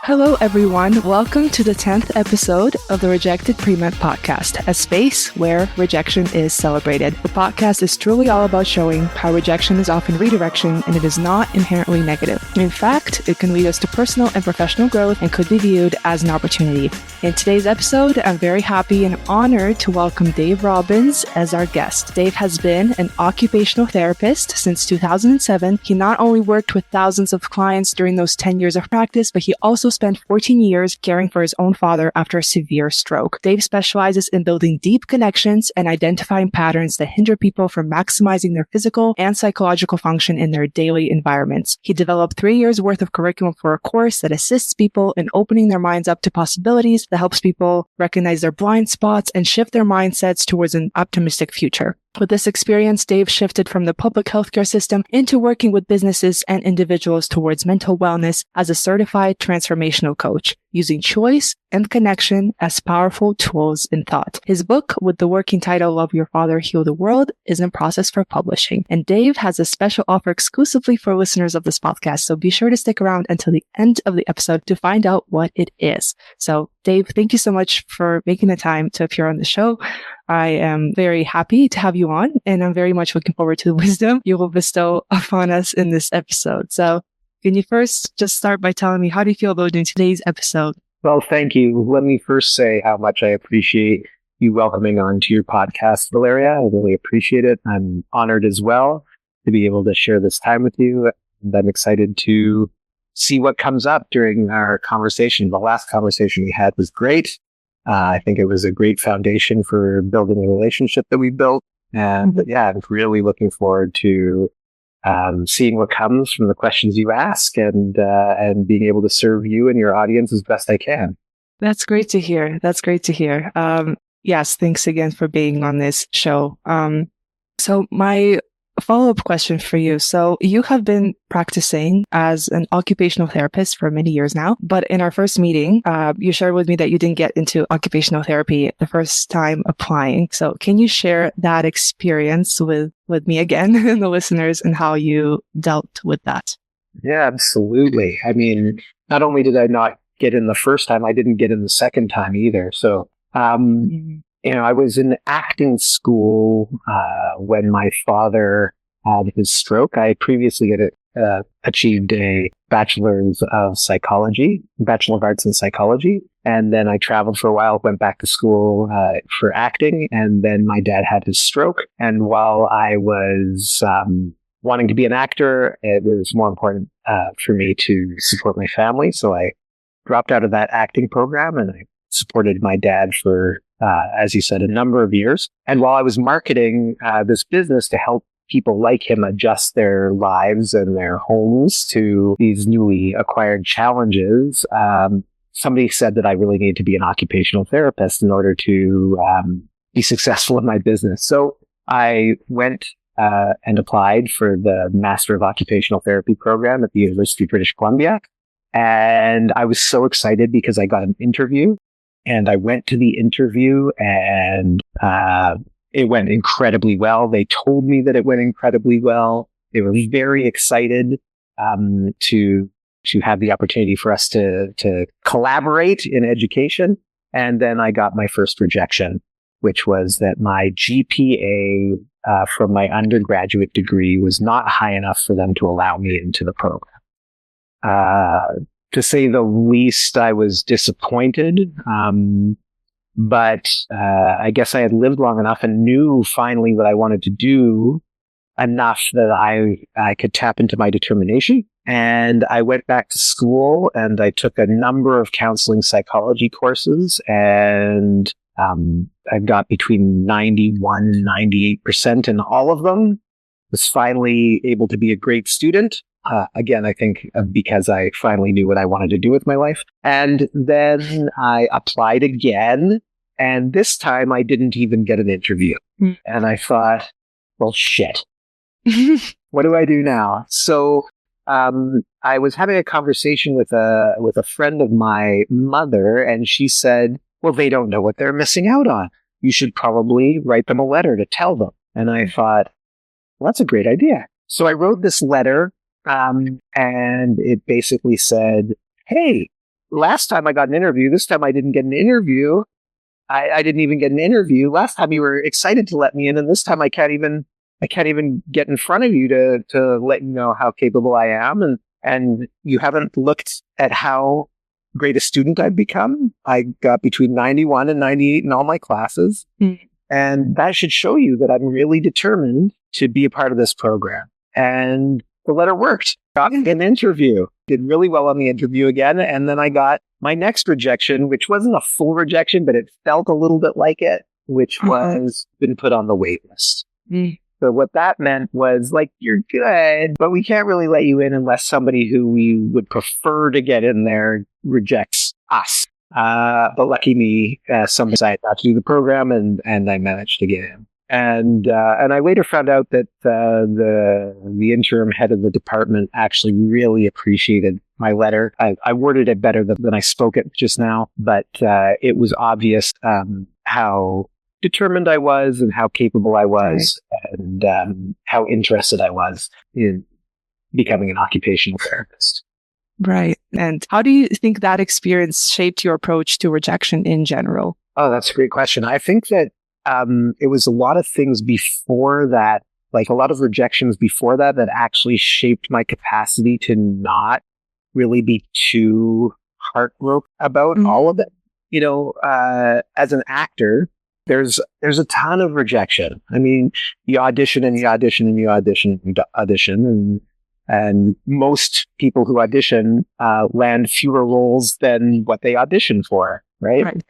Hello, everyone. Welcome to the 10th episode of the Rejected Pre-Med podcast, a space where rejection is celebrated. The podcast is truly all about showing how rejection is often redirection and it is not inherently negative. In fact, it can lead us to personal and professional growth and could be viewed as an opportunity. In today's episode, I'm very happy and honored to welcome Dave Robens as our guest. Dave has been an occupational therapist since 2007. He not only worked with thousands of clients during those 10 years of practice, but he also spent 14 years caring for his own father after a severe stroke. Dave specializes in building deep connections and identifying patterns that hinder people from maximizing their physical and psychological function in their daily environments. He developed 3 years worth of curriculum for a course that assists people in opening their minds up to possibilities, that helps people recognize their blind spots and shift their mindsets towards an optimistic future. With this experience, Dave shifted from the public healthcare system into working with businesses and individuals towards mental wellness as a certified transformational coach, using choice and connection as powerful tools in thought. His book, with the working title Love Your Father, Heal the World, is in process for publishing. And Dave has a special offer exclusively for listeners of this podcast, so be sure to stick around until the end of the episode to find out what it is. So, Dave, thank you so much for making the time to appear on the show. I am very happy to have you on, and I'm very much looking forward to the wisdom you will bestow upon us in this episode. So can you first just start by telling me, how do you feel about doing today's episode? Well, thank you. Let me first say how much I appreciate you welcoming on to your podcast, Valeria. I really appreciate it. I'm honored as well to be able to share this time with you. And I'm excited to see what comes up during our conversation. The last conversation we had was great. I think it was a great foundation for building a relationship that we built. And yeah, I'm really looking forward to seeing what comes from the questions you ask and being able to serve you and your audience as best I can. That's great to hear. That's great to hear. Yes, thanks again for being on this show. So my follow-up question for you. So you have been practicing as an occupational therapist for many years now, but in our first meeting, you shared with me that you didn't get into occupational therapy the first time applying. So can you share that experience with me again and the listeners and how you dealt with that? Yeah, absolutely. I mean, not only did I not get in the first time, I didn't get in the second time either. So, I was in acting school when my father had his stroke. I previously had achieved a Bachelor of Arts in Psychology. And then I traveled for a while, went back to school for acting. And then my dad had his stroke. And while I was wanting to be an actor, it was more important for me to support my family. So I dropped out of that acting program and I supported my dad for as you said, a number of years. And while I was marketing this business to help people like him adjust their lives and their homes to these newly acquired challenges, somebody said that I really need to be an occupational therapist in order to be successful in my business. So I went and applied for the Master of Occupational Therapy program at the University of British Columbia. And I was so excited because I got an interview. And I went to the interview and it went incredibly well. They told me that it went incredibly well. They were very excited to have the opportunity for us to collaborate in education. And then I got my first rejection, which was that my GPA from my undergraduate degree was not high enough for them to allow me into the program. To say the least, I was disappointed. But I guess I had lived long enough and knew finally what I wanted to do enough that I could tap into my determination. And I went back to school and I took a number of counseling psychology courses and I got between 91 and 98% in all of them. Was finally able to be a great student. Again, I think because I finally knew what I wanted to do with my life. And then I applied again. And this time I didn't even get an interview. And I thought, well, shit. What do I do now? So I was having a conversation with a friend of my mother, and she said, well, they don't know what they're missing out on. You should probably write them a letter to tell them. And I thought, well, that's a great idea. So I wrote this letter, and it basically said, hey, last time I got an interview. This time I didn't get an interview. I didn't even get an interview. Last time you were excited to let me in, and this time I can't even get in front of you to let you know how capable I am. And you haven't looked at how great a student I've become. I got between 91 and 98 in all my classes. And that should show you that I'm really determined to be a part of this program. And the letter worked. Got an interview. Did really well on the interview again. And then I got my next rejection, which wasn't a full rejection, but it felt a little bit like it, which was been put on the wait list. So what that meant was, like, you're good, but we can't really let you in unless somebody who we would prefer to get in there rejects us. But lucky me, some decided not to do the program, and I managed to get in. And I later found out that the interim head of the department actually really appreciated my letter. I worded it better than I spoke it just now, but it was obvious how determined I was and how capable I was, and how interested I was in becoming an occupational therapist. Right. And how do you think that experience shaped your approach to rejection in general? Oh, that's a great question. I think that it was a lot of things before that, like a lot of rejections before that actually shaped my capacity to not really be too heartbroken about all of it. You know, as an actor, there's a ton of rejection. I mean, you audition and you audition and you audition and you audition, and most people who audition land fewer roles than what they audition for, right?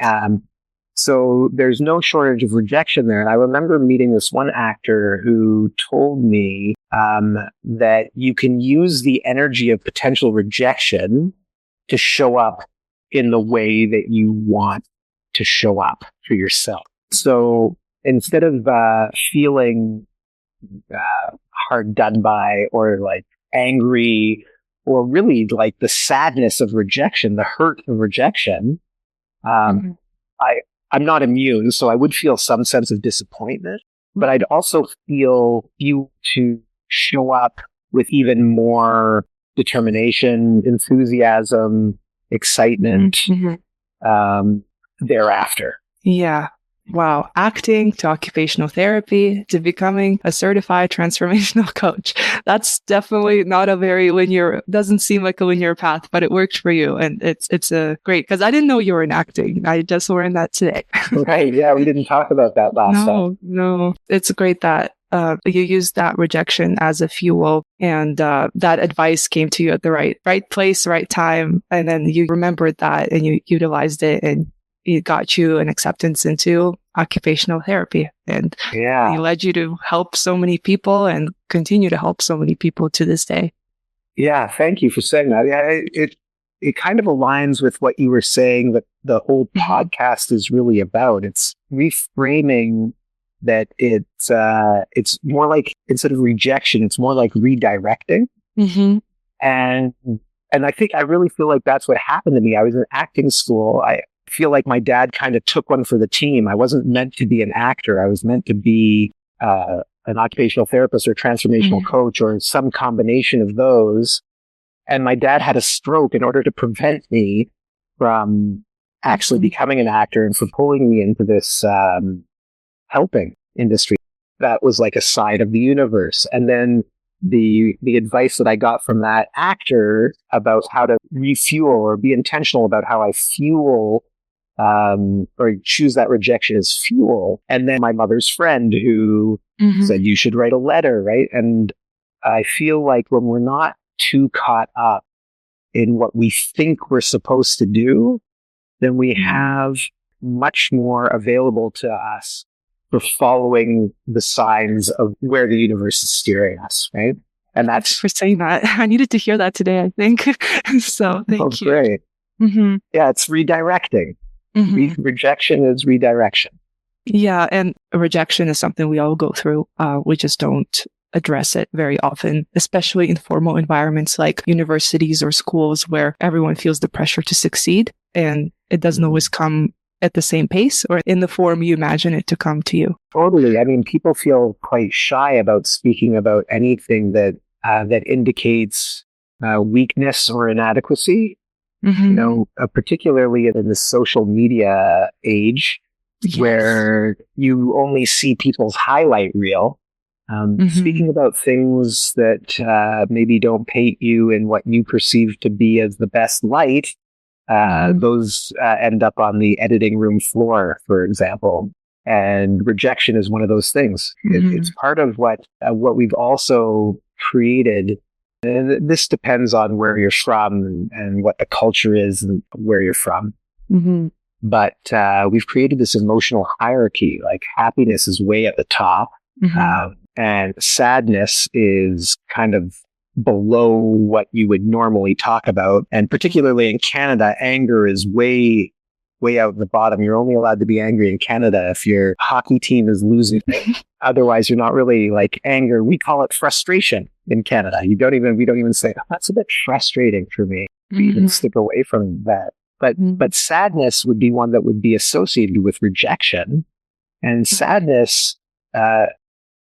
So there's no shortage of rejection there. And I remember meeting this one actor who told me that you can use the energy of potential rejection to show up in the way that you want to show up for yourself. So instead of feeling hard done by, or like angry, or really like the sadness of rejection, the hurt of rejection, I'm not immune, so I would feel some sense of disappointment, but I'd also feel you to show up with even more determination, enthusiasm, excitement thereafter. Yeah. Wow. Acting to occupational therapy to becoming a certified transformational coach. That's definitely not a very linear, doesn't seem like a linear path, but it worked for you. And it's a great, because I didn't know you were in acting. I just learned that today. Right. Yeah. We didn't talk about that last time. No. It's great that you used that rejection as a fuel, and that advice came to you at the right place, right time. And then you remembered that and you utilized it, and it got you an acceptance into occupational therapy, and it led you to help so many people and continue to help so many people to this day. Yeah. Thank you for saying that. Yeah. It kind of aligns with what you were saying that the whole podcast is really about. It's reframing that it's more like, instead of rejection, it's more like redirecting. And I think I really feel like that's what happened to me. I was in acting school. I feel like my dad kind of took one for the team. I wasn't meant to be an actor. I was meant to be an occupational therapist or transformational coach, or some combination of those. And my dad had a stroke in order to prevent me from actually becoming an actor and from pulling me into this helping industry. That was like a side of the universe. And then the advice that I got from that actor about how to refuel or be intentional about how I fuel or choose that rejection as fuel. And then my mother's friend who said, you should write a letter, right? And I feel like when we're not too caught up in what we think we're supposed to do, then we have much more available to us for following the signs of where the universe is steering us, right? And that's for saying that. I needed to hear that today, I think. So thank you. Great. Yeah, it's redirecting. Rejection is redirection. Yeah, and rejection is something we all go through. We just don't address it very often, especially in formal environments like universities or schools where everyone feels the pressure to succeed, and it doesn't always come at the same pace or in the form you imagine it to come to you. Totally. I mean, people feel quite shy about speaking about anything that indicates weakness or inadequacy. Particularly in the social media age, where you only see people's highlight reel. Speaking about things that maybe don't paint you in what you perceive to be as the best light, those end up on the editing room floor, for example. And rejection is one of those things. It's part of what we've also created. And this depends on where you're from and what the culture is and where you're from. But we've created this emotional hierarchy. Like happiness is way at the top, and sadness is kind of below what you would normally talk about. And particularly in Canada, anger is way out the bottom. You're only allowed to be angry in Canada if your hockey team is losing. Otherwise, you're not really like anger. We call it frustration in Canada. We don't even say, oh, that's a bit frustrating for me. We even slip away from that. But sadness would be one that would be associated with rejection. And sadness,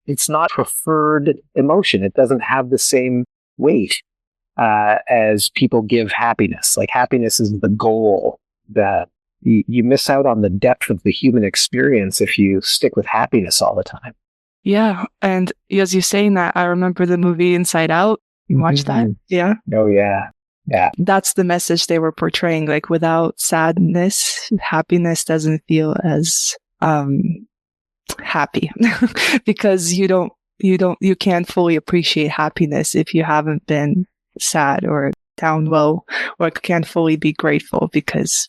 it's not preferred emotion. It doesn't have the same weight as people give happiness. Like happiness is the goal. That you miss out on the depth of the human experience if you stick with happiness all the time. Yeah. And as you're saying that, I remember the movie Inside Out. You watched that? Yeah. Oh, yeah. Yeah. That's the message they were portraying. Like without sadness, happiness doesn't feel as happy because you can't fully appreciate happiness if you haven't been sad or down low, or can't fully be grateful because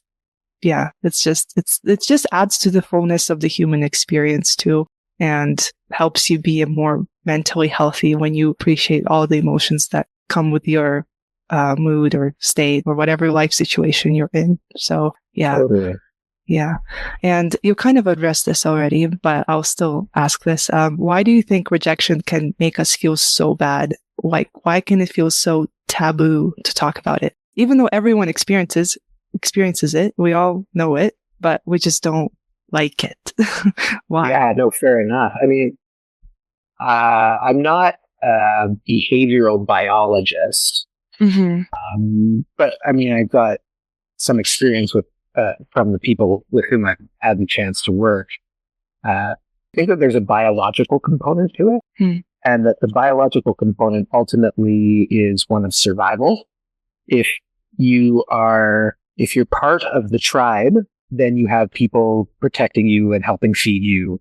it just adds to the fullness of the human experience too, and helps you be more mentally healthy when you appreciate all the emotions that come with your mood or state or whatever life situation you're in. So Totally. Yeah. And you kind of addressed this already, but I'll still ask this. Why do you think rejection can make us feel so bad? Like, why can it feel so taboo to talk about it? Even though everyone experiences it, we all know it, but we just don't like it. Why? Yeah, no, fair enough. I mean, I'm not a behavioral biologist, but I mean, I've got some experience with from the people with whom I've had the chance to work. I think that there's a biological component to it, and that the biological component ultimately is one of survival. If you're part of the tribe, then you have people protecting you and helping feed you,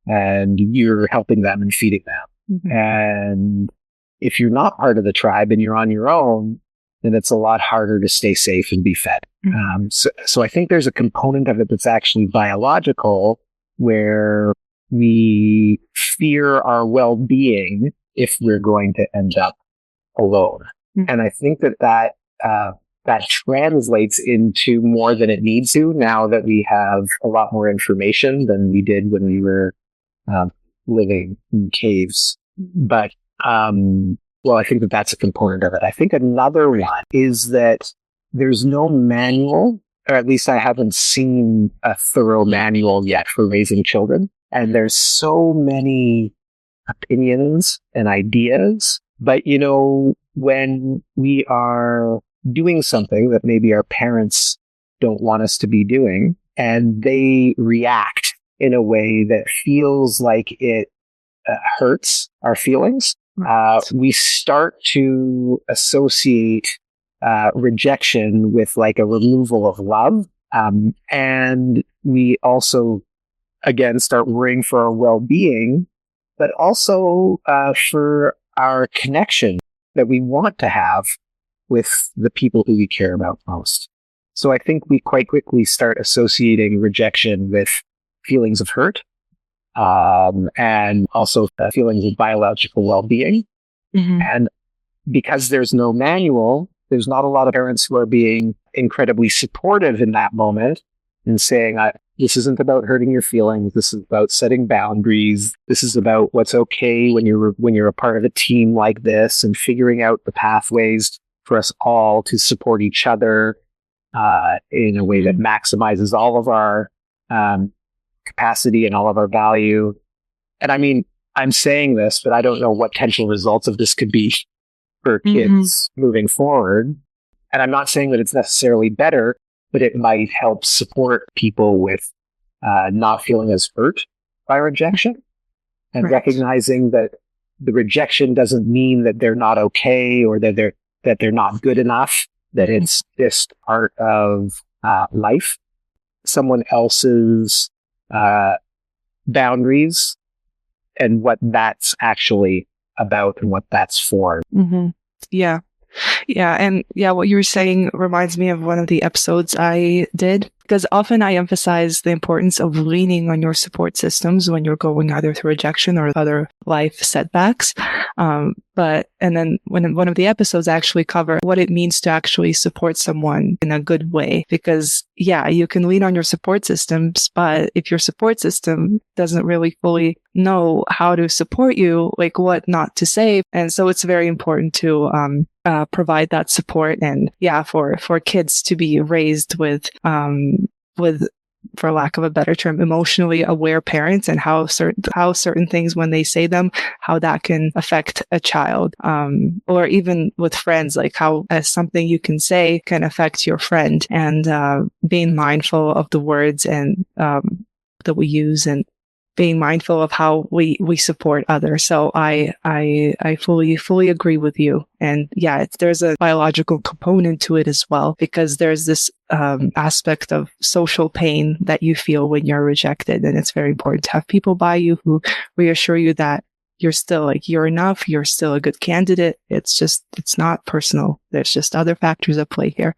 and you're helping them and feeding them. And if you're not part of the tribe and you're on your own, then it's a lot harder to stay safe and be fed. So I think there's a component of it that's actually biological, where we fear our well-being if we're going to end up alone. And I think that translates into more than it needs to now that we have a lot more information than we did when we were living in caves. But well, I think that that's a component of it. I think another one is that there's no manual, or at least I haven't seen a thorough manual yet for raising children. And there's so many opinions and ideas. But, when we are doing something that maybe our parents don't want us to be doing, and they react in a way that feels like it hurts our feelings, we start to associate rejection with like a removal of love. And we also, again, start worrying for our well-being, but also for our connection that we want to have with the people who we care about most. So I think we quite quickly start associating rejection with feelings of hurt, and also feelings of biological well-being. And because there's no manual, there's not a lot of parents who are being incredibly supportive in that moment and saying, this isn't about hurting your feelings. This is about setting boundaries. This is about what's okay when you're a part of a team like this, and figuring out the pathways for us all to support each other in a way that maximizes all of our capacity and all of our value. And I mean, I'm saying this, but I don't know what potential results of this could be for kids moving forward. And I'm not saying that it's necessarily better, but it might help support people with not feeling as hurt by rejection and recognizing that the rejection doesn't mean that they're not okay or that they're not good enough, that it's just part of life. Someone else's boundaries and what that's actually about and what that's for. Mm-hmm. Yeah. Yeah. And what you were saying reminds me of one of the episodes I did, because often I emphasize the importance of leaning on your support systems when you're going either through rejection or other life setbacks. And then when one of the episodes actually cover what it means to actually support someone in a good way, because you can lean on your support systems, but if your support system doesn't really fully know how to support you, like what not to say. And so it's very important to, provide that support and for kids to be raised with, for lack of a better term, emotionally aware parents, and how certain things, when they say them, how that can affect a child, or even with friends, like how something you can say can affect your friend, and being mindful of the words and that we use, and being mindful of how we support others. So I fully agree with you. And there's a biological component to it as well, because there's this aspect of social pain that you feel when you're rejected. And it's very important to have people by you who reassure you that you're still you're enough, you're still a good candidate. It's not personal. There's just other factors at play here.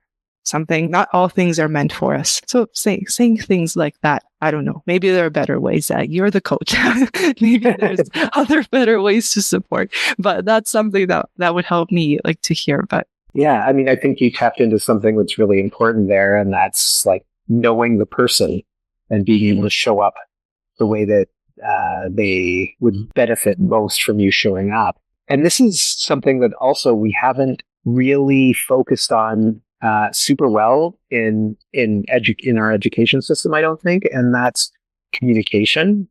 Not all things are meant for us. So saying things like that, I don't know. Maybe there are better ways. That you're the coach. Maybe there's other better ways to support. But that's something that would help me to hear. But I mean, I think you tapped into something that's really important there, and that's knowing the person and being able to show up the way that they would benefit most from you showing up. And this is something that also we haven't really focused on super well in our education system, I don't think, and that's communication.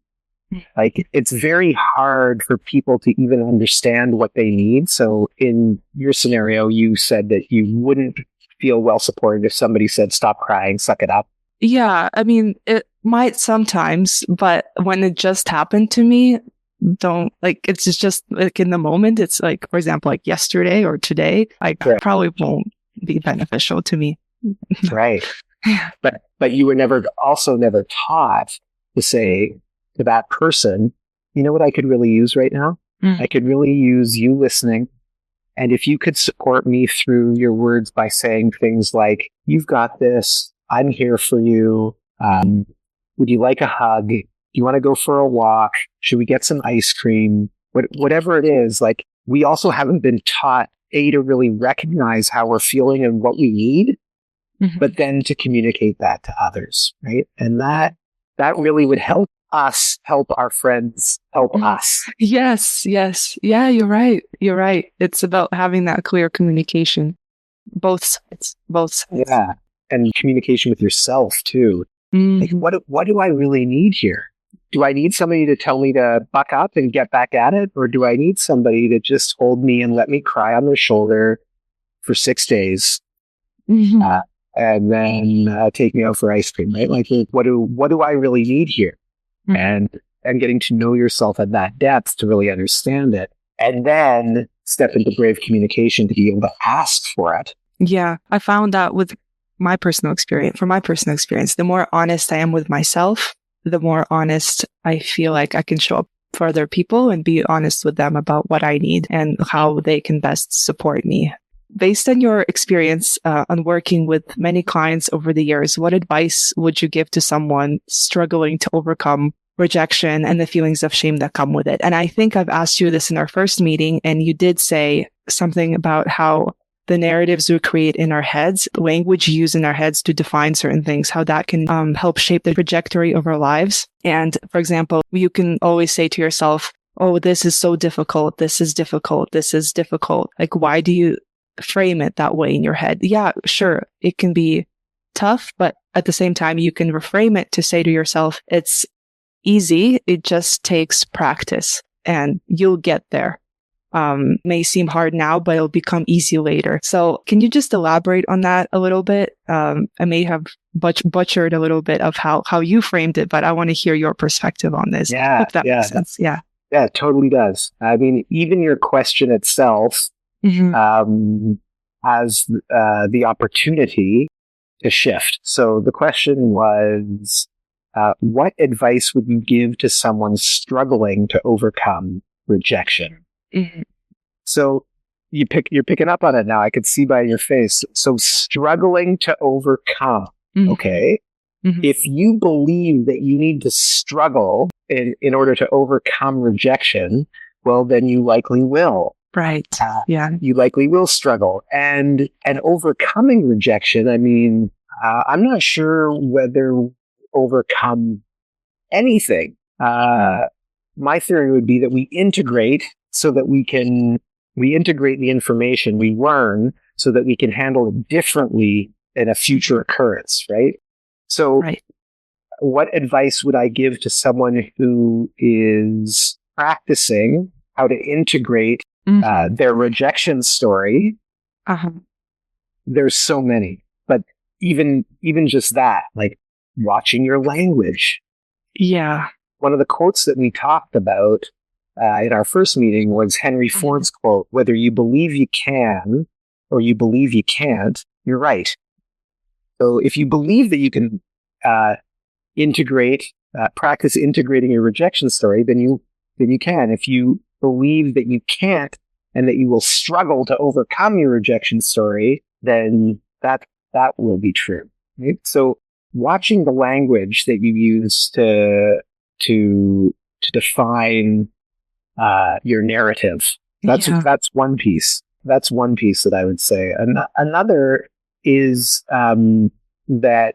It's very hard for people to even understand what they need. So in your scenario, you said that you wouldn't feel well supported if somebody said, "Stop crying, suck it up." Yeah, I mean, it might sometimes, but when it just happened to me, it's just in the moment, it's for example, yesterday or today, probably won't be beneficial to me. Right. But you were never taught to say to that person, you know what I could really use right now? I could really use you listening. And if you could support me through your words by saying things like, "You've got this. I'm here for you. Would you like a hug? Do you want to go for a walk? Should we get some ice cream?" Whatever it is, we also haven't been taught to really recognize how we're feeling and what we need, but then to communicate that to others, right? And that really would help us help our friends help us. Yes. Yeah, you're right. It's about having that clear communication. Both sides. Yeah. And communication with yourself too. What do I really need here? Do I need somebody to tell me to buck up and get back at it? Or do I need somebody to just hold me and let me cry on their shoulder for 6 days and then take me out for ice cream, right? What do I really need here? And getting to know yourself at that depth to really understand it. And then step into brave communication to be able to ask for it. Yeah, I found that with my personal experience, the more honest I am with myself, the more honest I feel like I can show up for other people and be honest with them about what I need and how they can best support me. Based on your experience on working with many clients over the years, what advice would you give to someone struggling to overcome rejection and the feelings of shame that come with it? And I think I've asked you this in our first meeting, and you did say something about how the narratives we create in our heads, the language we use in our heads to define certain things, how that can help shape the trajectory of our lives. And for example, you can always say to yourself, "Oh, this is so difficult. This is difficult. This is difficult." Why do you frame it that way in your head? Yeah, sure, it can be tough, but at the same time, you can reframe it to say to yourself, "It's easy. It just takes practice and you'll get there." may seem hard now, but it'll become easy later. So can you just elaborate on that a little bit? I may have butchered a little bit of how you framed it, but I want to hear your perspective on this. Yeah, If that makes sense. Yeah. Yeah, it totally does. I mean, even your question itself has the opportunity to shift. So the question was, what advice would you give to someone struggling to overcome rejection? Mm-hmm. So you're picking up on it now. I could see by your face. So struggling to overcome. Mm-hmm. Okay. Mm-hmm. If you believe that you need to struggle in order to overcome rejection, well, then you likely will. Right. Yeah. You likely will struggle. And overcoming rejection, I mean, I'm not sure whether overcome anything. My theory would be that we integrate so that we integrate the information we learn so that we can handle it differently in a future occurrence, right? So what advice would I give to someone who is practicing how to integrate their rejection story? There's so many, but even just that, like watching your language. Yeah. One of the quotes that we talked about in our first meeting was Henry Ford's quote, "Whether you believe you can or you believe you can't, you're right." So if you believe that you can practice integrating your rejection story, then you can. If you believe that you can't and that you will struggle to overcome your rejection story, then that will be true. Right? So watching the language that you use to define your narrative, that's one piece. That's one piece that I would say. Another is that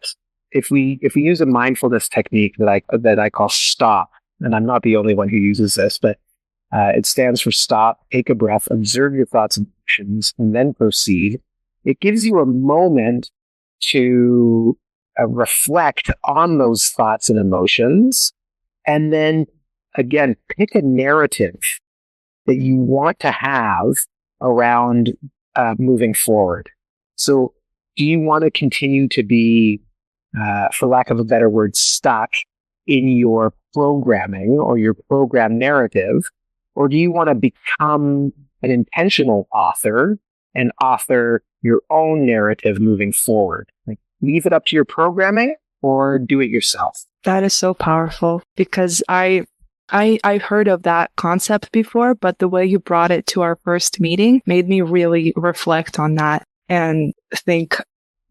if we use a mindfulness technique that I call STOP, and I'm not the only one who uses this, but it stands for stop, take a breath, observe your thoughts and emotions, and then proceed. It gives you a moment to reflect on those thoughts and emotions, and then again pick a narrative that you want to have around moving forward. So do you want to continue to be, for lack of a better word, stuck in your programming or your program narrative? Or do you want to become an intentional author and author your own narrative moving forward? Like, leave it up to your programming or do it yourself. That is so powerful because I've heard of that concept before, but the way you brought it to our first meeting made me really reflect on that and think,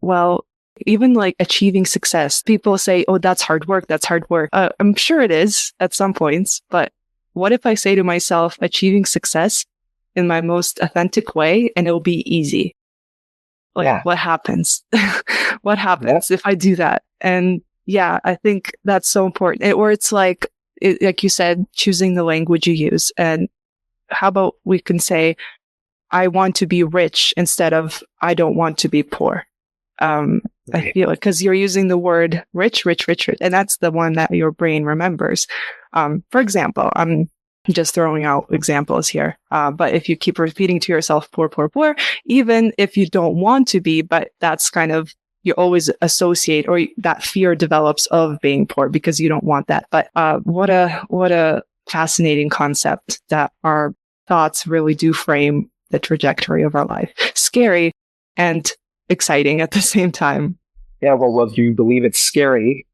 well, even like achieving success, people say, oh, that's hard work. That's hard work. I'm sure it is at some points, but what if I say to myself, achieving success in my most authentic way and it'll be easy? Like, what happens? What happens if I do that? And yeah, I think that's so important. Or it's like you said, choosing the language you use. And how about we can say, I want to be rich instead of I don't want to be poor. I feel it because you're using the word rich, and that's the one that your brain remembers. For example, I'm just throwing out examples here. But if you keep repeating to yourself, poor, even if you don't want to be, but that's kind of, you always associate, or that fear develops of being poor because you don't want that. But what a fascinating concept that our thoughts really do frame the trajectory of our life. Scary and exciting at the same time. Yeah, well, whether you believe it's scary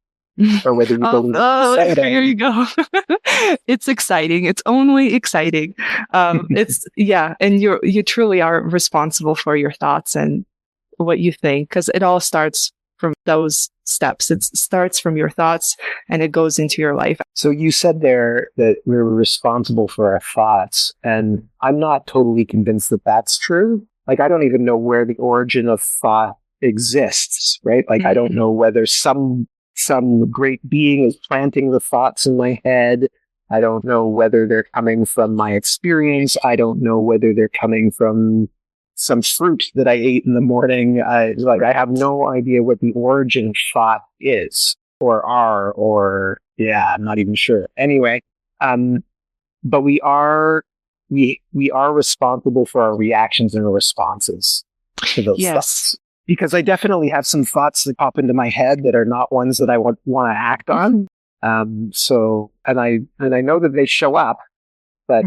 or whether you believe it's exciting. Here you go. It's exciting. It's only exciting. And you truly are responsible for your thoughts and what you think, because it all starts from those steps. It starts from your thoughts and it goes into your life. So you said there that we're responsible for our thoughts, and I'm not totally convinced that that's true. Like, I don't even know where the origin of thought exists, right? Like, I don't know whether some great being is planting the thoughts in my head. I don't know whether they're coming from my experience. I don't know whether they're coming from some fruit that I ate in the morning. I have no idea what the origin of thought is I'm not even sure. Anyway, but we are we are responsible for our reactions and our responses to those thoughts. Because I definitely have some thoughts that pop into my head that are not ones that I want to act on. So, and I know that they show up, but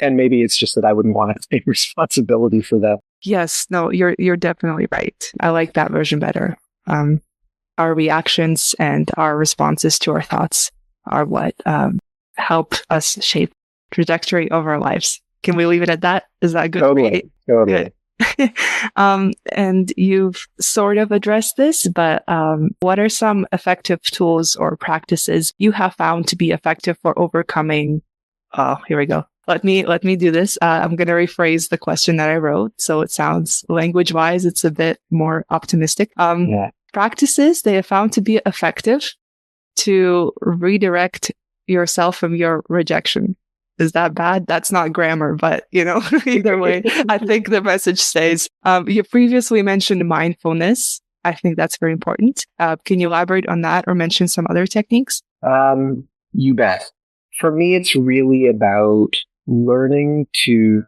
and maybe it's just that I wouldn't want to take responsibility for them. Yes, no, you're definitely right. I like that version better. Our reactions and our responses to our thoughts are what help us shape the trajectory of our lives. Can we leave it at that? Is that good? Totally. Good. And you've sort of addressed this, but what are some effective tools or practices you have found to be effective for overcoming? Oh, here we go. Let me do this. I'm going to rephrase the question that I wrote, so it sounds language-wise, it's a bit more optimistic. Practices they have found to be effective to redirect yourself from your rejection. Is that bad? That's not grammar, but either way, I think the message stays. You previously mentioned mindfulness. I think that's very important. Can you elaborate on that or mention some other techniques? You bet. For me, it's really about learning to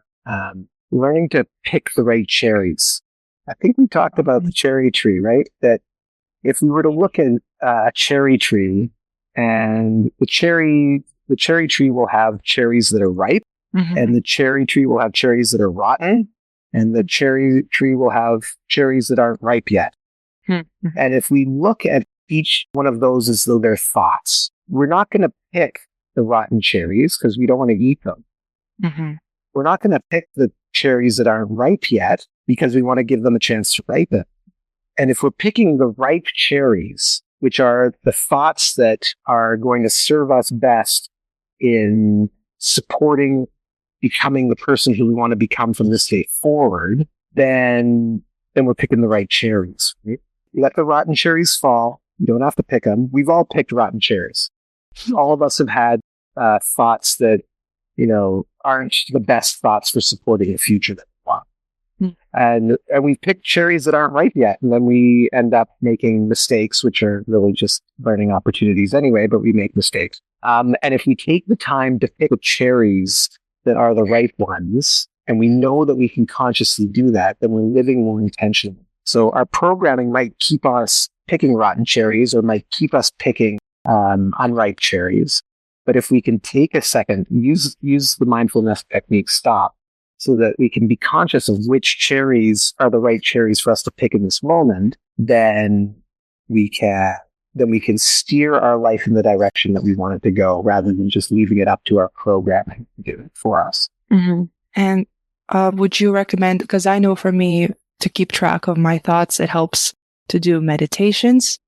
pick the right cherries. I think we talked about the cherry tree, right? That if we were to look at a cherry tree, and the cherry tree will have cherries that are ripe, and the cherry tree will have cherries that are rotten, and the cherry tree will have cherries that aren't ripe yet. And if we look at each one of those as though they're thoughts, we're not going to pick the rotten cherries because we don't want to eat them. We're not going to pick the cherries that aren't ripe yet because we want to give them a chance to ripen. And if we're picking the ripe cherries, which are the thoughts that are going to serve us best in supporting becoming the person who we want to become from this day forward, then we're picking the right cherries. Right? Let the rotten cherries fall. You don't have to pick them. We've all picked rotten cherries. All of us have had thoughts that, aren't the best thoughts for supporting a future that we want. And we've picked cherries that aren't ripe yet. And then we end up making mistakes, which are really just learning opportunities anyway, but we make mistakes. And if we take the time to pick the cherries that are the right ones, and we know that we can consciously do that, then we're living more intentionally. So our programming might keep us picking rotten cherries or might keep us picking unripe cherries. But if we can take a second, use the mindfulness technique, stop, so that we can be conscious of which cherries are the right cherries for us to pick in this moment, then we can steer our life in the direction that we want it to go, rather than just leaving it up to our programming to do it for us. And would you recommend, because I know for me, to keep track of my thoughts, it helps to do meditations.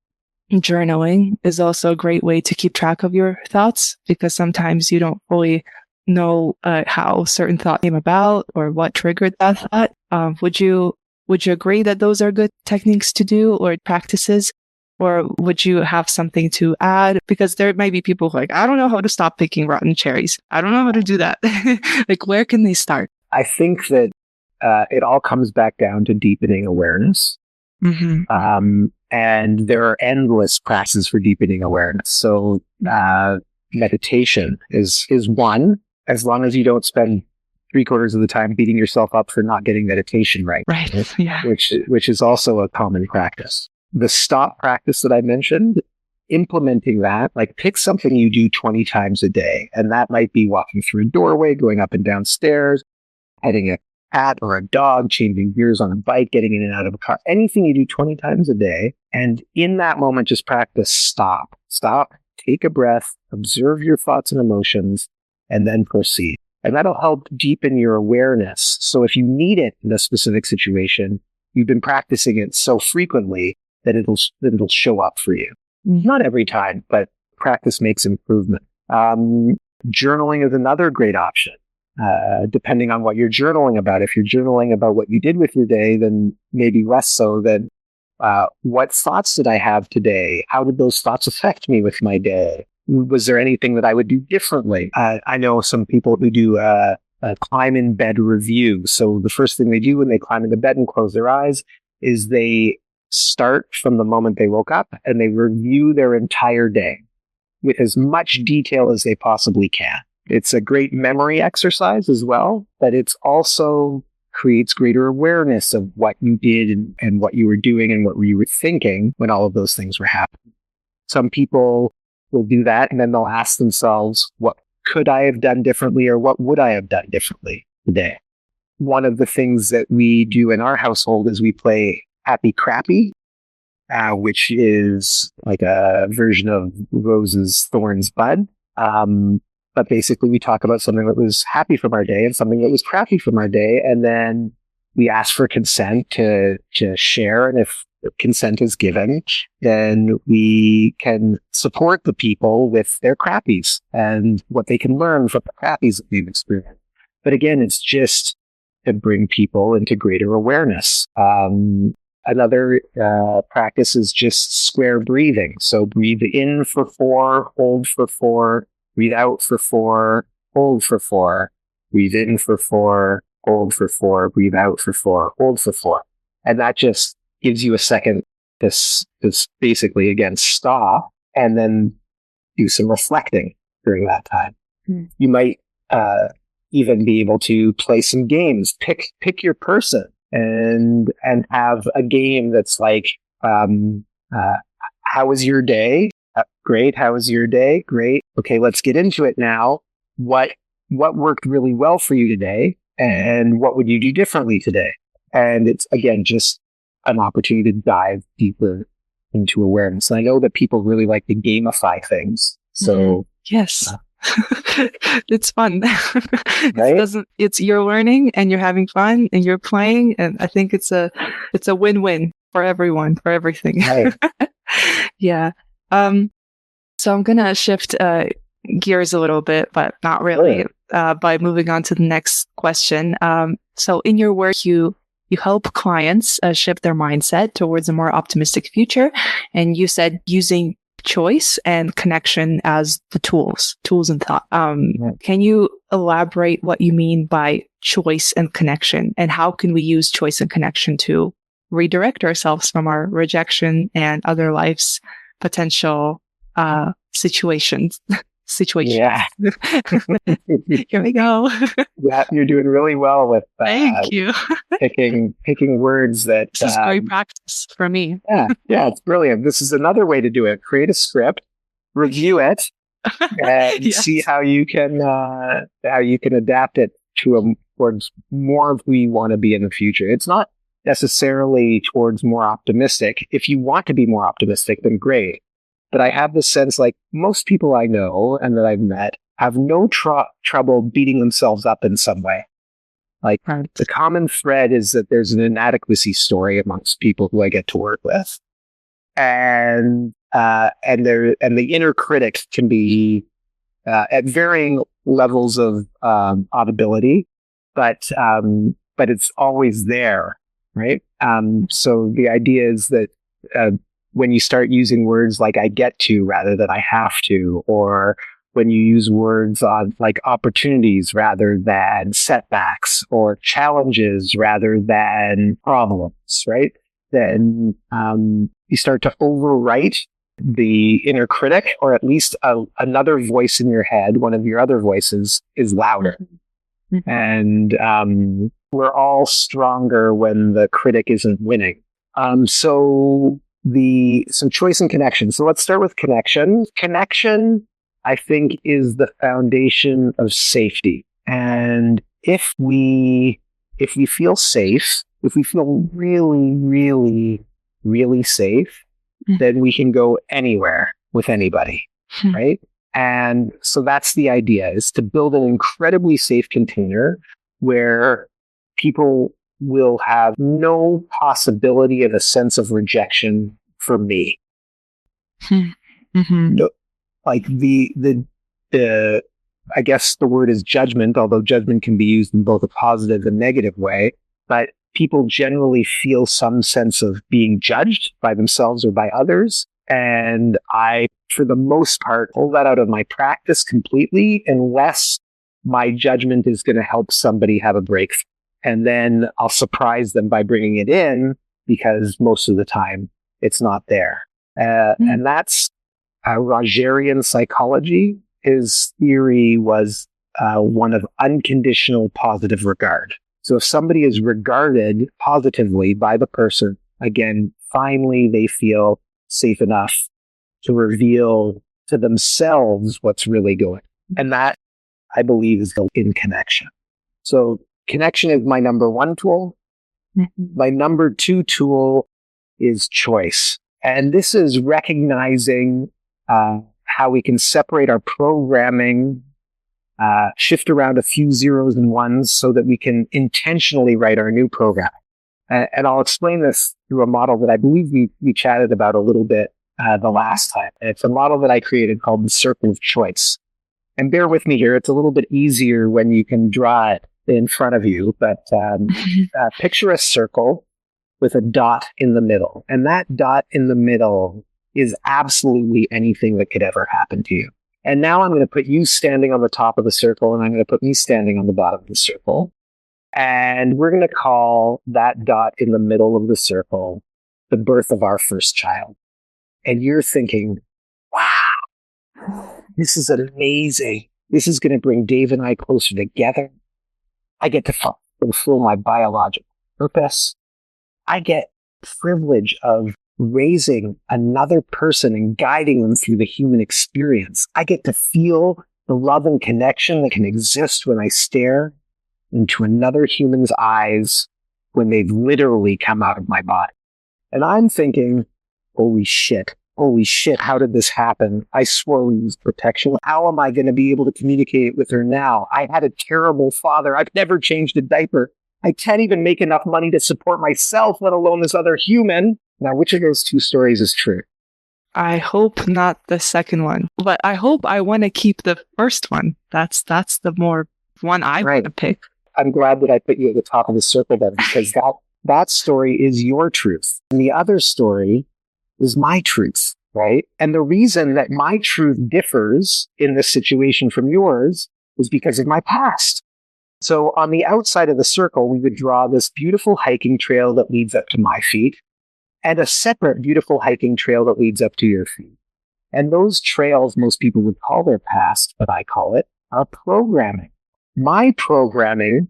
Journaling is also a great way to keep track of your thoughts, because sometimes you don't fully know how certain thought came about or what triggered that thought. Would you agree that those are good techniques to do or practices? Or would you have something to add? Because there might be people like, I don't know how to stop picking rotten cherries. I don't know how to do that. Like, where can they start? I think that it all comes back down to deepening awareness. And there are endless practices for deepening awareness. So meditation is one, as long as you don't spend 3/4 of the time beating yourself up for not getting meditation right. Right. Yeah. Which is also a common practice. The stop practice that I mentioned, implementing that, like pick something you do 20 times a day. And that might be walking through a doorway, going up and down stairs, petting a cat or a dog, changing gears on a bike, getting in and out of a car, anything you do 20 times a day. And in that moment, just practice stop, take a breath, observe your thoughts and emotions, and then proceed. And that'll help deepen your awareness. So if you need it in a specific situation, you've been practicing it so frequently that it'll show up for you. Not every time, but practice makes improvement. Journaling is another great option. Depending on what you're journaling about. If you're journaling about what you did with your day, then maybe less so than what thoughts did I have today? How did those thoughts affect me with my day? Was there anything that I would do differently? I know some people who do a climb in bed review. So the first thing they do when they climb into bed and close their eyes is they start from the moment they woke up and they review their entire day with as much detail as they possibly can. It's a great memory exercise as well, but it's also creates greater awareness of what you did and what you were doing and what you were thinking when all of those things were happening. Some people will do that and then they'll ask themselves, what could I have done differently or what would I have done differently today? One of the things that we do in our household is we play Happy Crappy, which is like a version of Roses, Thorns, Bud. But basically, we talk about something that was happy from our day and something that was crappy from our day. And then we ask for consent to share. And if consent is given, then we can support the people with their crappies and what they can learn from the crappies that they've experienced. But again, it's just to bring people into greater awareness. Another practice is just square breathing. So breathe in for 4, hold for 4, breathe out for 4, hold for 4, breathe in for 4, hold for 4, breathe out for 4, hold for 4. And that just gives you a second to basically, again, stop and then do some reflecting during that time. You might even be able to play some games, pick your person and have a game that's like, how was your day? Great. How was your day? Great. Okay, let's get into it now. What worked really well for you today? And what would you do differently today? And it's, again, just an opportunity to dive deeper into awareness. And I know that people really like to gamify things. So yes, it's fun. Right? It's you're learning and you're having fun and you're playing. And I think it's a win-win for everyone, for everything. Right. Yeah. So I'm going to shift gears a little bit, but not really, by moving on to the next question. So in your work, you help clients shift their mindset towards a more optimistic future. And you said using choice and connection as the tools and thought. Can you elaborate what you mean by choice and connection? And how can we use choice and connection to redirect ourselves from our rejection and other life's potential situations? Yeah. Here we go. Yeah, you're doing really well with Thank you. picking words that This is great practice for me. Yeah, it's brilliant. This is another way to do it. Create a script, review it, and Yes. see how you can adapt it towards more of who you want to be in the future. It's not necessarily towards more optimistic. If you want to be more optimistic, then great. But I have the sense, like most people I know and that I've met have no trouble beating themselves up in some way. Like the common thread is that there's an inadequacy story amongst people who I get to work with. And the inner critic can be at varying levels of audibility, but it's always there, right? So the idea is that when you start using words like I get to rather than I have to, or when you use words on like opportunities rather than setbacks, or challenges rather than problems, right? Then you start to overwrite the inner critic, or at least another voice in your head, one of your other voices is louder. And we're all stronger when the critic isn't winning. So choice and connection. So let's start with connection. Connection, I think, is the foundation of safety. And if we feel safe, if we feel really, really, really safe, then we can go anywhere with anybody, right? And so that's the idea, is to build an incredibly safe container where people will have no possibility of a sense of rejection from me. No, like the I guess the word is judgment, although judgment can be used in both a positive and negative way. But people generally feel some sense of being judged by themselves or by others. And I, for the most part, pull that out of my practice completely, unless my judgment is going to help somebody have a breakthrough. And then I'll surprise them by bringing it in, because most of the time it's not there. And that's Rogerian psychology. His theory was one of unconditional positive regard. So if somebody is regarded positively by the person, again, finally they feel safe enough to reveal to themselves what's really going on. And that, I believe, is in connection. So connection is my number one tool. My number two tool is choice. And this is recognizing how we can separate our programming, shift around a few zeros and ones so that we can intentionally write our new program. And I'll explain this through a model that I believe we chatted about a little bit the last time. And it's a model that I created called the circle of choice. And bear with me here, it's a little bit easier when you can draw it in front of you, but picture a circle with a dot in the middle. And that dot in the middle is absolutely anything that could ever happen to you. And now I'm going to put you standing on the top of the circle, and I'm going to put me standing on the bottom of the circle. And we're going to call that dot in the middle of the circle the birth of our first child. And you're thinking, wow, this is amazing. This is going to bring Dave and I closer together. I get to fulfill my biological purpose. I get privilege of raising another person and guiding them through the human experience. I get to feel the love and connection that can exist when I stare into another human's eyes when they've literally come out of my body. And I'm thinking, holy shit, how did this happen? I swore we used protection. How am I going to be able to communicate with her now? I had a terrible father. I've never changed a diaper. I can't even make enough money to support myself, let alone this other human. Now, which of those two stories is true? I hope not the second one, but I hope I want to keep the first one. That's the more one I want to pick. I'm glad that I put you at the top of the circle then, because that story is your truth. And the other story is my truth, right? And the reason that my truth differs in this situation from yours is because of my past. So on the outside of the circle, we would draw this beautiful hiking trail that leads up to my feet and a separate beautiful hiking trail that leads up to your feet. And those trails, most people would call their past, but I call it our programming. My programming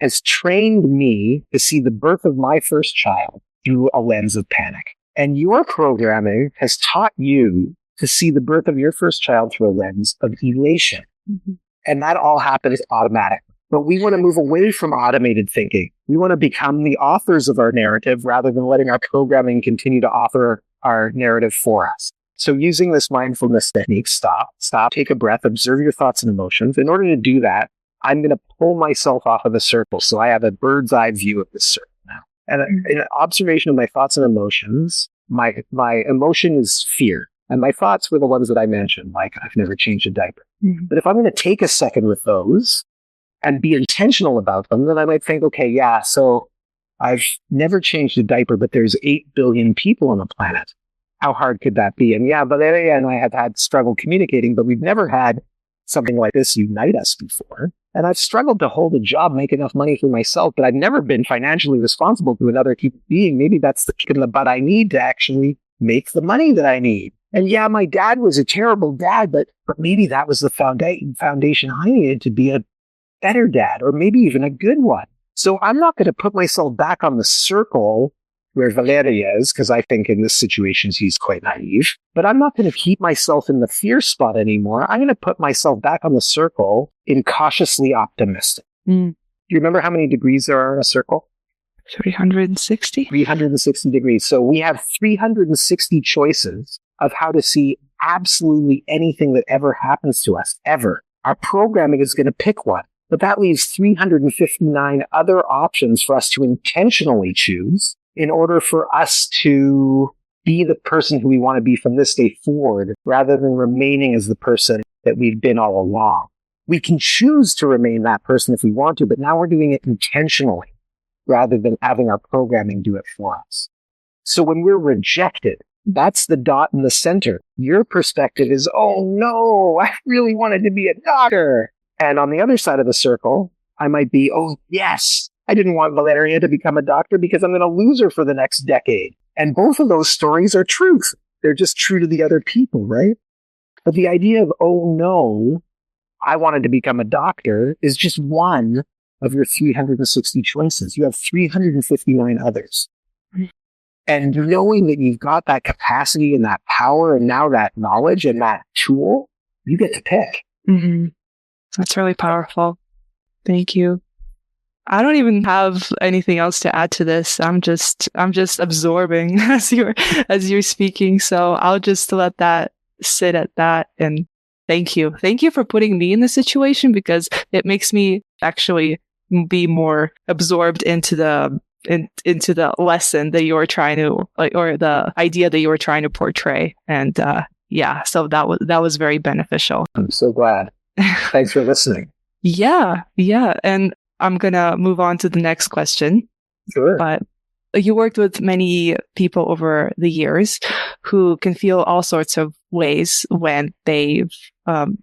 has trained me to see the birth of my first child through a lens of panic. And your programming has taught you to see the birth of your first child through a lens of elation. Mm-hmm. And that all happens automatically. But we want to move away from automated thinking. We want to become the authors of our narrative rather than letting our programming continue to author our narrative for us. So using this mindfulness technique, stop, take a breath, observe your thoughts and emotions. In order to do that, I'm going to pull myself off of the circle. So I have a bird's eye view of this circle now. And in observation of my thoughts and emotions, my emotion is fear. And my thoughts were the ones that I mentioned, like I've never changed a diaper. Mm-hmm. But if I'm going to take a second with those and be intentional about them, then I might think, okay, yeah, so I've never changed a diaper, but there's 8 billion people on the planet. How hard could that be? And yeah, Valeria and I have had struggle communicating, but we've never had something like this unite us before. And I've struggled to hold a job, make enough money for myself, but I've never been financially responsible to another human being. Maybe that's the kick in the butt I need to actually make the money that I need. And yeah, my dad was a terrible dad, but maybe that was the foundation I needed to be a better dad, or maybe even a good one. So I'm not going to put myself back on the circle where Valeria is, because I think in this situation he's quite naive. But I'm not going to keep myself in the fear spot anymore. I'm going to put myself back on the circle in cautiously optimistic. Do you remember how many degrees there are in a circle? 360. 360 degrees. So we have 360 choices of how to see absolutely anything that ever happens to us, ever. Our programming is going to pick one. But that leaves 359 other options for us to intentionally choose in order for us to be the person who we want to be from this day forward, rather than remaining as the person that we've been all along. We can choose to remain that person if we want to, but now we're doing it intentionally rather than having our programming do it for us. So when we're rejected, that's the dot in the center. Your perspective is, oh no, I really wanted to be a doctor. And on the other side of the circle, I might be, oh yes, I didn't want Valeria to become a doctor because I'm going to lose her for the next decade. And both of those stories are truth. They're just true to the other people, right? But the idea of, oh no, I wanted to become a doctor is just one of your 360 choices. You have 359 others. And knowing that you've got that capacity and that power and now that knowledge and that tool, you get to pick. Mm-hmm. That's really powerful. Thank you. I don't even have anything else to add to this. I'm just absorbing as you're speaking. So I'll just let that sit at that. And thank you. Thank you for putting me in the situation, because it makes me actually be more absorbed into the lesson that you were trying to, or the idea that you were trying to portray. And so that was very beneficial. I'm so glad. Thanks for listening. Yeah. And I'm going to move on to the next question. Sure. But you worked with many people over the years who can feel all sorts of ways when they've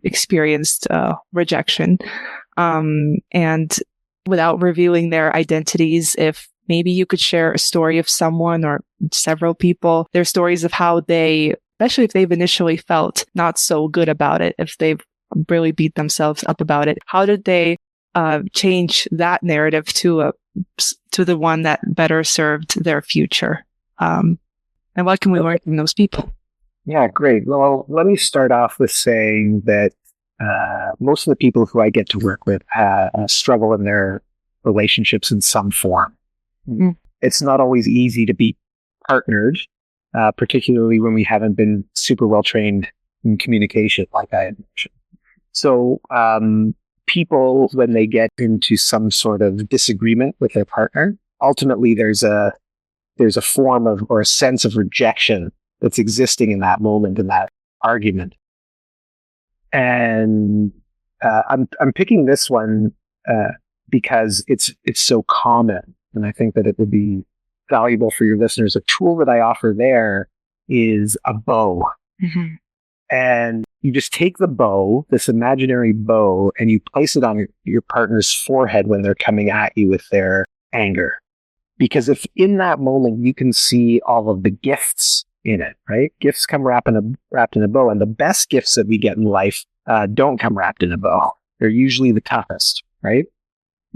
experienced rejection. And without revealing their identities, if maybe you could share a story of someone or several people, their stories of how they, especially if they've initially felt not so good about it, if they've really beat themselves up about it, how did they change that narrative to the one that better served their future? And what can we learn from those people? Yeah, great. Well, let me start off with saying that most of the people who I get to work with struggle in their relationships in some form. Mm. It's not always easy to be partnered, particularly when we haven't been super well trained in communication, like I had mentioned. So people, when they get into some sort of disagreement with their partner, ultimately there's a form of, or a sense of rejection that's existing in that moment, in that argument. And I'm picking this one because it's so common, and I think that it would be valuable for your listeners. A tool that I offer there is a bow. Mm-hmm. And you just take the bow, this imaginary bow, and you place it on your partner's forehead when they're coming at you with their anger. Because if in that moment you can see all of the gifts in it, right? Gifts come wrapped in a bow, and the best gifts that we get in life don't come wrapped in a bow. They're usually the toughest, right?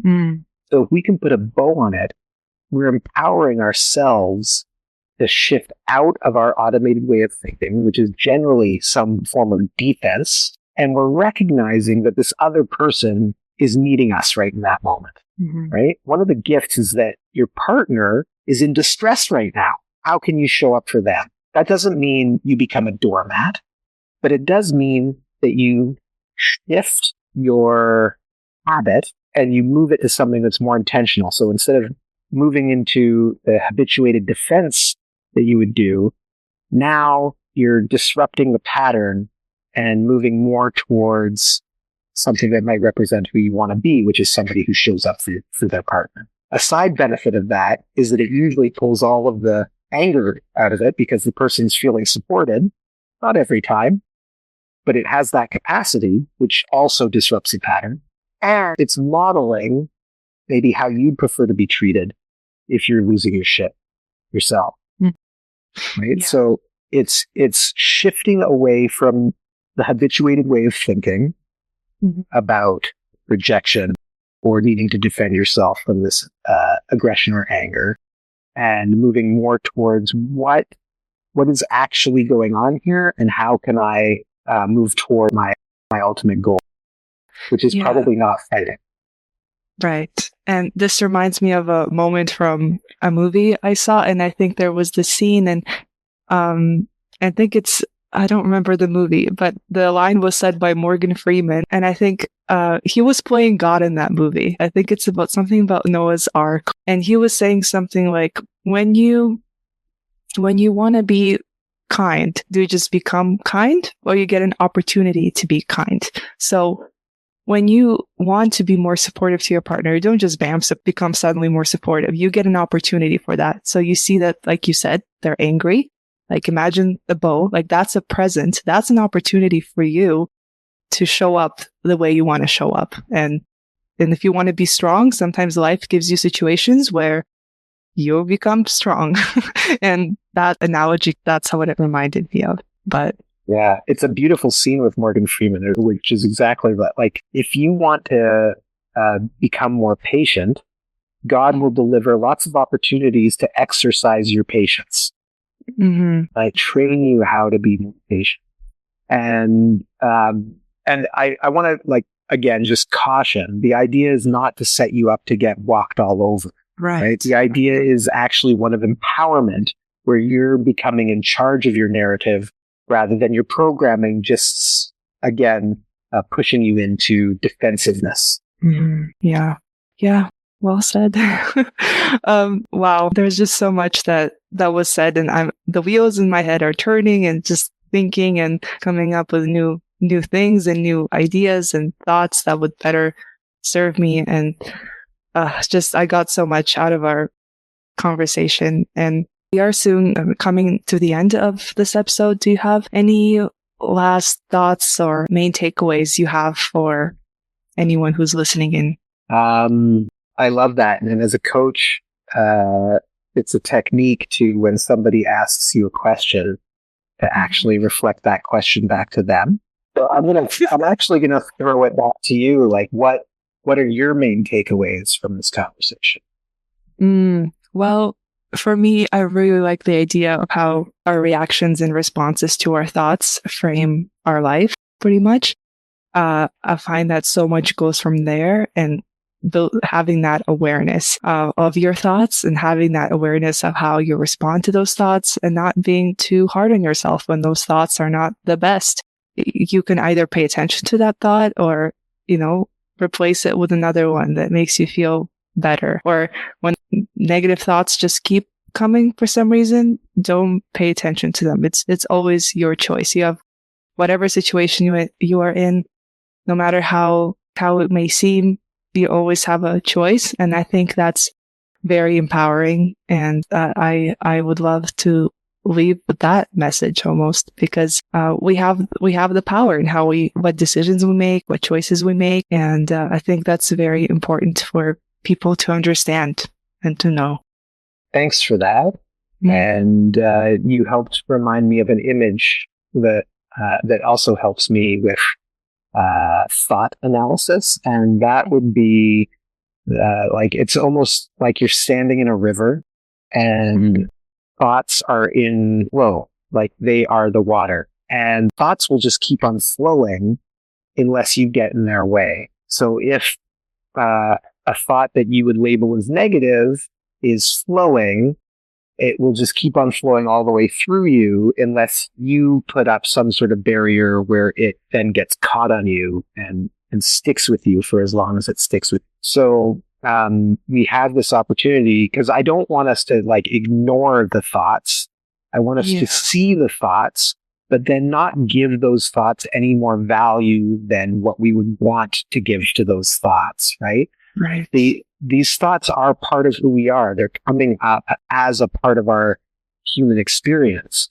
Mm. So if we can put a bow on it, we're empowering ourselves to shift out of our automated way of thinking, which is generally some form of defense, and we're recognizing that this other person is needing us right in that moment, right? One of the gifts is that your partner is in distress right now. How can you show up for them? That doesn't mean you become a doormat, but it does mean that you shift your habit and you move it to something that's more intentional. So instead of moving into the habituated defense that you would do, now you're disrupting the pattern and moving more towards something that might represent who you want to be, which is somebody who shows up for their partner. A side benefit of that is that it usually pulls all of the anger out of it because the person's feeling supported. Not every time, but it has that capacity, which also disrupts the pattern. And it's modeling maybe how you'd prefer to be treated if you're losing your shit yourself. Right? Yeah. So it's shifting away from the habituated way of thinking about rejection or needing to defend yourself from this aggression or anger, and moving more towards what is actually going on here and how can I move toward my ultimate goal, which is probably not fighting. Right. And this reminds me of a moment from a movie I saw, and I think there was this scene, and I think I don't remember the movie, but the line was said by Morgan Freeman, and I think he was playing God in that movie. I think it's about something about Noah's Ark, and he was saying something like, when you want to be kind, do you just become kind, or you get an opportunity to be kind? So when you want to be more supportive to your partner, you don't just become suddenly more supportive. You get an opportunity for that. So you see that, like you said, they're angry. Like imagine the bow, like that's a present. That's an opportunity for you to show up the way you want to show up. And if you want to be strong, sometimes life gives you situations where you'll become strong. And that analogy, that's what it reminded me of. But Yeah, it's a beautiful scene with Morgan Freeman, which is exactly that. Like, if you want to become more patient, God will deliver lots of opportunities to exercise your patience. I train you how to be more patient. And I want to, like, again, just caution. The idea is not to set you up to get walked all over. Right? The idea is actually one of empowerment, where you're becoming in charge of your narrative rather than your programming just, again, pushing you into defensiveness. Yeah. Yeah. Well said. Wow. There's just so much that was said, and the wheels in my head are turning and just thinking and coming up with new things and new ideas and thoughts that would better serve me. And I got so much out of our conversation, and we are soon coming to the end of this episode. Do you have any last thoughts or main takeaways you have for anyone who's listening in? I love that. And as a coach, it's a technique to, when somebody asks you a question, to actually reflect that question back to them. So I'm actually gonna throw it back to you. Like, what are your main takeaways from this conversation? Well, for me, I really like the idea of how our reactions and responses to our thoughts frame our life, pretty much. I find that so much goes from there, and having that awareness of your thoughts and having that awareness of how you respond to those thoughts, and not being too hard on yourself when those thoughts are not the best. You can either pay attention to that thought or, replace it with another one that makes you feel better. Or when negative thoughts just keep coming for some reason, don't pay attention to them. It's always your choice. You have whatever situation you are in, no matter how it may seem, you always have a choice. And I think that's very empowering. And I would love to leave with that message almost, because we have the power in what decisions we make, what choices we make. And I think that's very important for people to understand and to know. Thanks for that. And you helped remind me of an image that also helps me with thought analysis. And that would be like, it's almost like you're standing in a river and thoughts are in flow, like they are the water. And thoughts will just keep on flowing unless you get in their way. So if a thought that you would label as negative is flowing, it will just keep on flowing all the way through you unless you put up some sort of barrier where it then gets caught on you and sticks with you for as long as it sticks with you. So we have this opportunity, because I don't want us to like ignore the thoughts. I want us to see the thoughts, but then not give those thoughts any more value than what we would want to give to those thoughts, right? Right. These thoughts are part of who we are. They're coming up as a part of our human experience.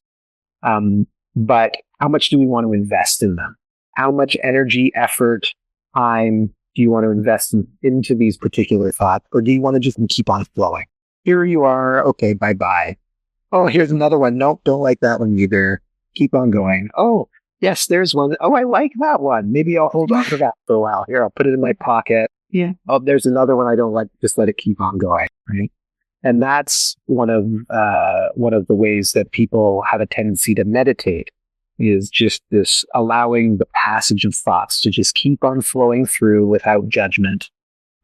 But how much do we want to invest in them? How much energy, effort, time do you want to invest into these particular thoughts? Or do you want to just keep on flowing? Here you are. Okay, bye-bye. Oh, here's another one. Nope, don't like that one either. Keep on going. Oh, yes, there's one. Oh, I like that one. Maybe I'll hold on to that for a while. Here, I'll put it in my pocket. Yeah. Oh, there's another one I don't like. Just let it keep on going, right? And that's one of the ways that people have a tendency to meditate, is just this allowing the passage of thoughts to just keep on flowing through without judgment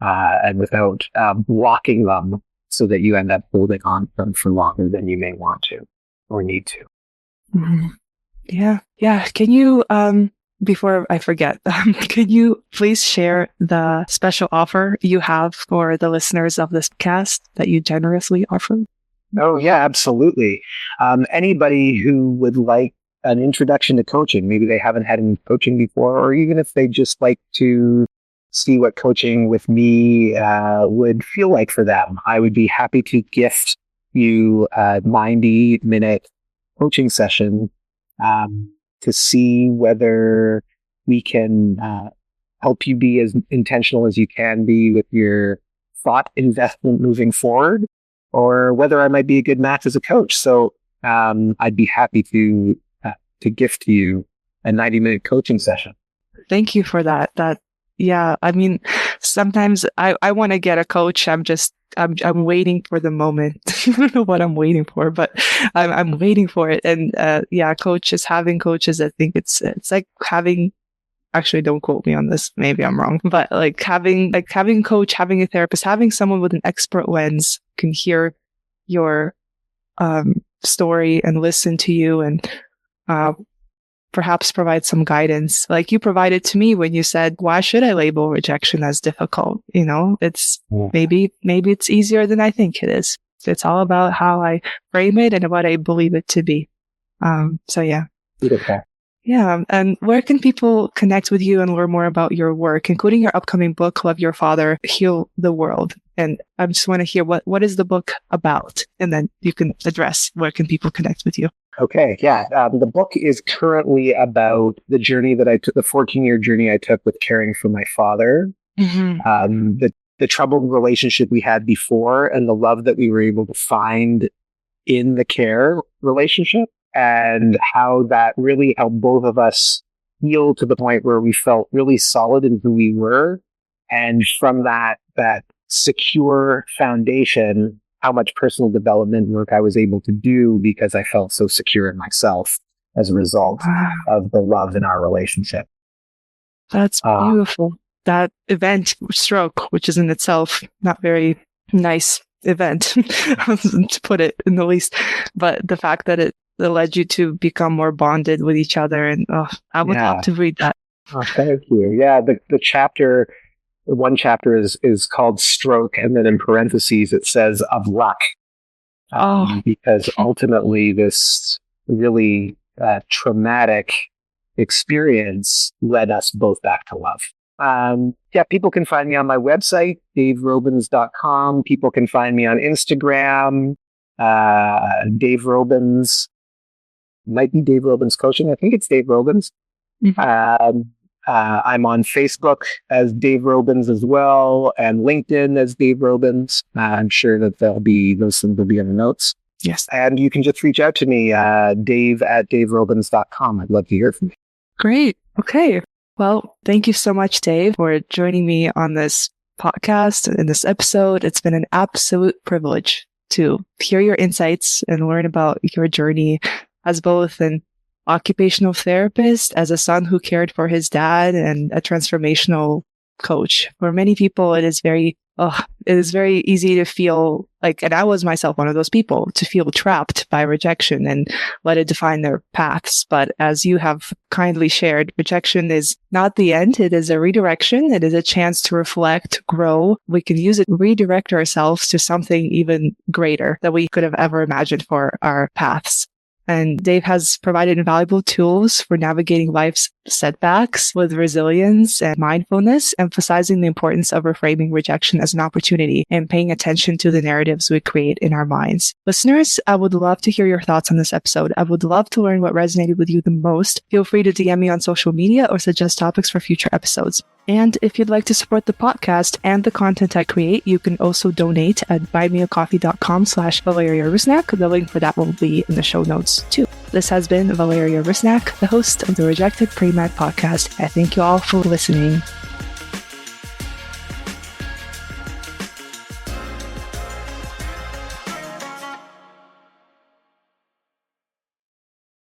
and without blocking them, so that you end up holding on to them for longer than you may want to or need to. Mm-hmm. Yeah. Can you, before I forget, can you please share the special offer you have for the listeners of this podcast that you generously offer? Oh, yeah, absolutely. Anybody who would like an introduction to coaching, maybe they haven't had any coaching before, or even if they just like to see what coaching with me would feel like for them, I would be happy to gift you a 90-minute coaching session to see whether we can help you be as intentional as you can be with your thought investment moving forward, or whether I might be a good match as a coach. So I'd be happy to to gift you a 90-minute coaching session. Thank you for that. Yeah, I mean, sometimes I want to get a coach. I'm waiting for the moment. I don't know what I'm waiting for, but I'm waiting for it. And having coaches, I think it's like having. Actually, don't quote me on this. Maybe I'm wrong. But having a coach, having a therapist, having someone with an expert lens can hear your story and listen to you and perhaps provide some guidance like you provided to me when you said, why should I label rejection as difficult? It's maybe it's easier than I think it is. It's all about how I frame it and what I believe it to be. So yeah. Beautiful. Yeah. And where can people connect with you and learn more about your work, including your upcoming book, Love Your Father, Heal the World? And I just want to hear what is the book about? And then you can address where can people connect with you. Okay. Yeah. The book is currently about the journey that I took, the 14-year journey I took with caring for my father, the troubled relationship we had before and the love that we were able to find in the care relationship, and how that really helped both of us heal to the point where we felt really solid in who we were. And from that secure foundation, how much personal development work I was able to do because I felt so secure in myself as a result of the love in our relationship. That's beautiful. That event, stroke, which is in itself not very nice event, to put it in the least, but the fact that it led you to become more bonded with each other. And I would love to read that. Oh, thank you. Yeah, one chapter is called Stroke, and then in parentheses it says of luck. Because ultimately this really traumatic experience led us both back to love. People can find me on my website, daverobens.com. People can find me on Instagram, Dave Robens. Might be Dave Robens Coaching. I think it's Dave Robens. Mm-hmm. I'm on Facebook as Dave Robens as well, and LinkedIn as Dave Robens. I'm sure that those things will be in the notes. Yes. And you can just reach out to me, dave@daverobens.com. I'd love to hear from you. Great. Okay. Well, thank you so much, Dave, for joining me on this podcast in this episode. It's been an absolute privilege to hear your insights and learn about your journey as both an occupational therapist, as a son who cared for his dad, and a transformational coach. For many people, it is very easy to feel like, and I was myself one of those people, to feel trapped by rejection and let it define their paths. But as you have kindly shared, rejection is not the end. It is a redirection. It is a chance to reflect, grow. We can use it to redirect ourselves to something even greater that we could have ever imagined for our paths. And Dave has provided invaluable tools for navigating life's setbacks with resilience and mindfulness, emphasizing the importance of reframing rejection as an opportunity and paying attention to the narratives we create in our minds. Listeners, I would love to hear your thoughts on this episode. I would love to learn what resonated with you the most. Feel free to DM me on social media or suggest topics for future episodes. And if you'd like to support the podcast and the content I create, you can also donate at buymeacoffee.com/Valeria Rusnak. The link for that will be in the show notes too. This has been Valeria Rusnak, the host of the Rejected Pre-Med podcast. I thank you all for listening.